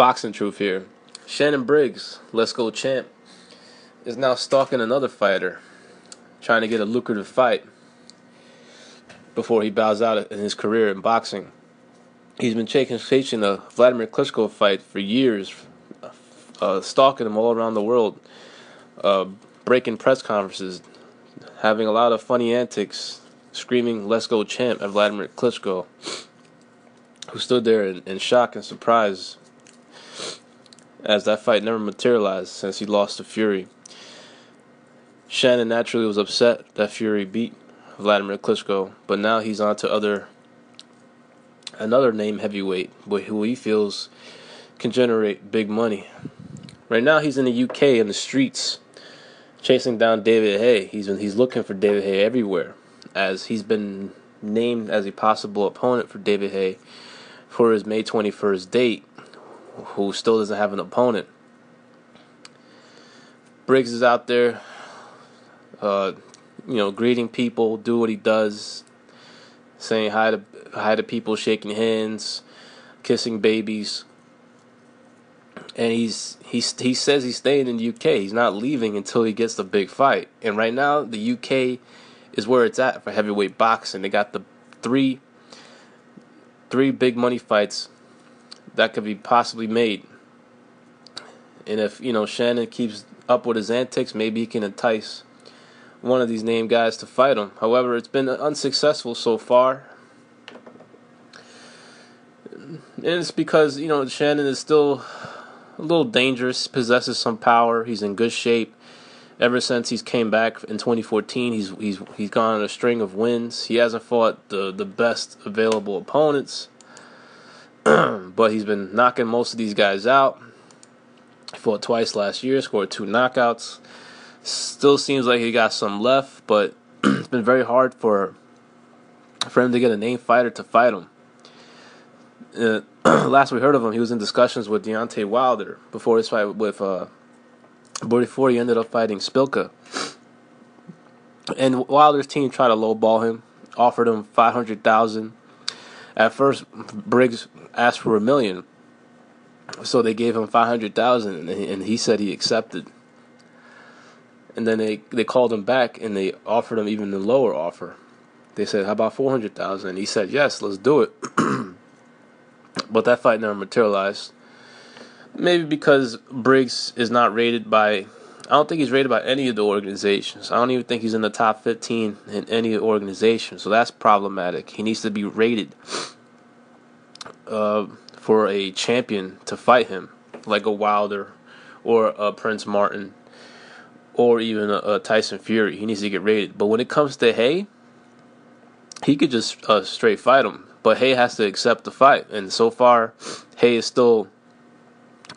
Boxing truth here. Shannon Briggs, Let's Go champ, is now stalking another fighter, trying to get a lucrative fight before he bows out in his career in boxing. He's been chasing a Vladimir Klitschko fight for years, stalking him all around the world, breaking press conferences, having a lot of funny antics, screaming "Let's go champ" at Vladimir Klitschko, who stood there in shock and surprise as that fight never materialized since he lost to Fury. Shannon naturally was upset that Fury beat Vladimir Klitschko, but now he's on to another name heavyweight who he feels can generate big money. Right now he's in the UK in the streets chasing down David Haye. He's looking for David Haye everywhere, as he's been named as a possible opponent for David Haye for his May 21st date, who still doesn't have an opponent. Briggs is out there, greeting people, do what he does, saying hi to people, shaking hands, kissing babies, and he says he's staying in the UK. He's not leaving until he gets the big fight. And right now, the UK is where it's at for heavyweight boxing. They got the three big money fights that could be possibly made. And if Shannon keeps up with his antics, maybe he can entice one of these name guys to fight him. However, it's been unsuccessful so far. And it's because, Shannon is still a little dangerous, possesses some power, he's in good shape. Ever since he's came back in 2014, he's gone on a string of wins. He hasn't fought the best available opponents, but he's been knocking most of these guys out. He fought twice last year, scored 2 knockouts. Still seems like he got some left, but it's been very hard for him to get a name fighter to fight him. Last we heard of him, he was in discussions with Deontay Wilder before his fight before he ended up fighting Spilka. And Wilder's team tried to lowball him, offered him $500,000. At first, Briggs asked for $1 million, so they gave him $500,000, and he said he accepted. And then they called him back and they offered him even a lower offer. They said, "How about $400,000?" And he said, "Yes, let's do it." But that fight never materialized. Maybe because Briggs is not rated by... I don't think he's rated by any of the organizations. I don't even think he's in the top 15 in any organization. So that's problematic. He needs to be rated for a champion to fight him, like a Wilder or a Prince Martin or even a Tyson Fury. He needs to get rated. But when it comes to Haye, he could just straight fight him. But Haye has to accept the fight. And so far, Haye is still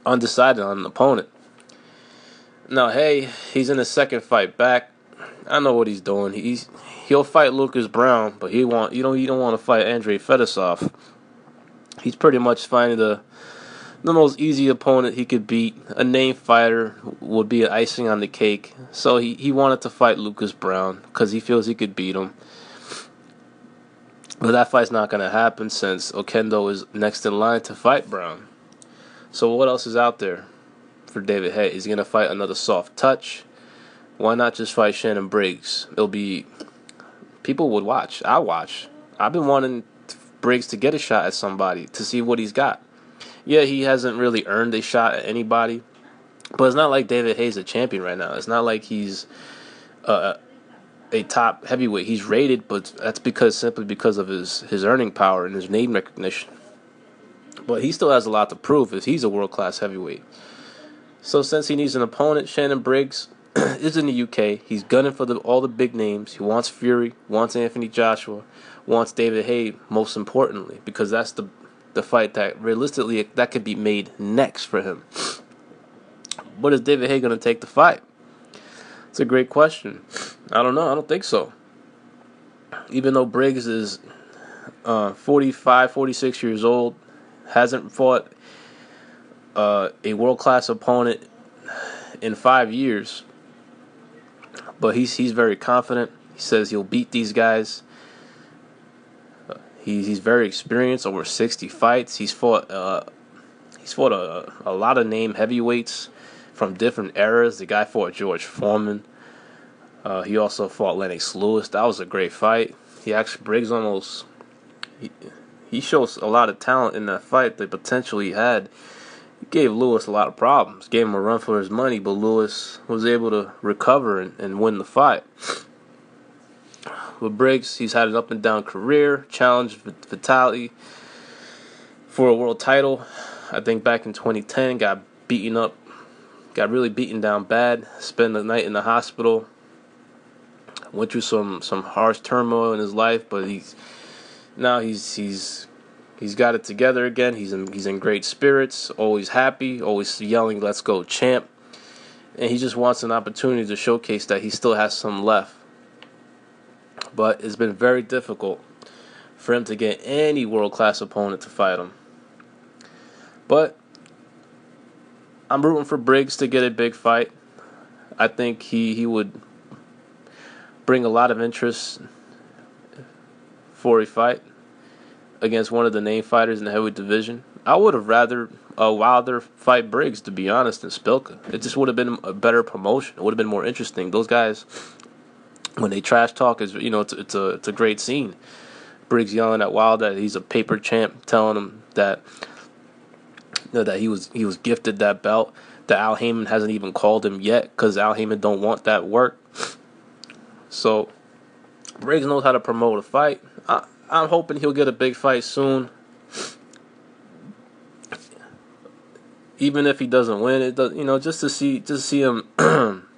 undecided on an opponent. Now, Haye, he's in his second fight back. I know what he's doing. He'll fight Lucas Brown, but he don't want to fight Andrei Fedosov. He's pretty much finding the most easy opponent he could beat. A name fighter would be an icing on the cake. So he wanted to fight Lucas Brown because he feels he could beat him. But that fight's not going to happen since Oquendo is next in line to fight Brown. So what else is out there for David Haye? He's going to fight another soft touch. Why not just fight Shannon Briggs? People would watch. I'll watch. I've been wanting Briggs to get a shot at somebody to see what he's got. Yeah, he hasn't really earned a shot at anybody, but it's not like David Haye's a champion right now. It's not like he's a top heavyweight. He's rated, but that's simply because of his earning power and his name recognition. But he still has a lot to prove if he's a world-class heavyweight. So since he needs an opponent, Shannon Briggs is in the UK. He's gunning for all the big names. He wants Fury, wants Anthony Joshua, wants David Haye, most importantly, because that's the fight that realistically that could be made next for him. But is David Haye going to take the fight? It's a great question. I don't know. I don't think so. Even though Briggs is 45, 46 years old, hasn't fought a world-class opponent in 5 years, but he's very confident. He says he'll beat these guys. He's very experienced, over 60 fights. He's fought He's fought a lot of name heavyweights from different eras. The guy fought George Foreman. He also fought Lennox Lewis. That was a great fight. Briggs almost he shows a lot of talent in that fight. The potential he had. He gave Lewis a lot of problems. Gave him a run for his money, but Lewis was able to recover and win the fight. With Briggs, he's had an up and down career. Challenged Vitali for a world title. I think back in 2010, got really beaten down bad. Spent the night in the hospital. Went through some harsh turmoil in his life, but he's got it together again. He's in great spirits, always happy, always yelling, "Let's go, champ!" And he just wants an opportunity to showcase that he still has some left. But it's been very difficult for him to get any world-class opponent to fight him. But I'm rooting for Briggs to get a big fight. I think he would bring a lot of interest for a fight against one of the name fighters in the heavyweight division. I would have rather Wilder fight Briggs, to be honest, than Spilka. It just would have been a better promotion. It would have been more interesting. Those guys, when they trash talk, it's a great scene. Briggs yelling at Wilder that he's a paper champ, telling him that that he was gifted that belt. That Al Heyman hasn't even called him yet because Al Heyman don't want that work. So Briggs knows how to promote a fight. I'm hoping he'll get a big fight soon. Even if he doesn't win, it does, just to see him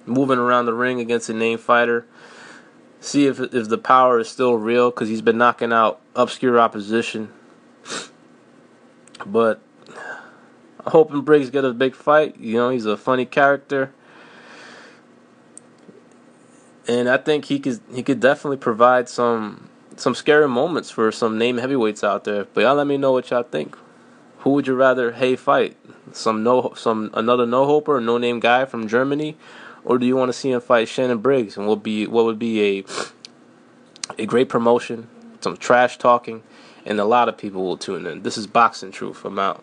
moving around the ring against a name fighter. See if the power is still real, because he's been knocking out obscure opposition. But I'm hoping Briggs get a big fight. He's a funny character. And I think he could definitely provide some scary moments for some name heavyweights out there. But y'all let me know what y'all think. Who would you rather Haye fight? Another no-hoper, no-name guy from Germany? Or do you want to see him fight Shannon Briggs? And what would be a great promotion, some trash talking, and a lot of people will tune in. This is Boxing Truth. I'm out.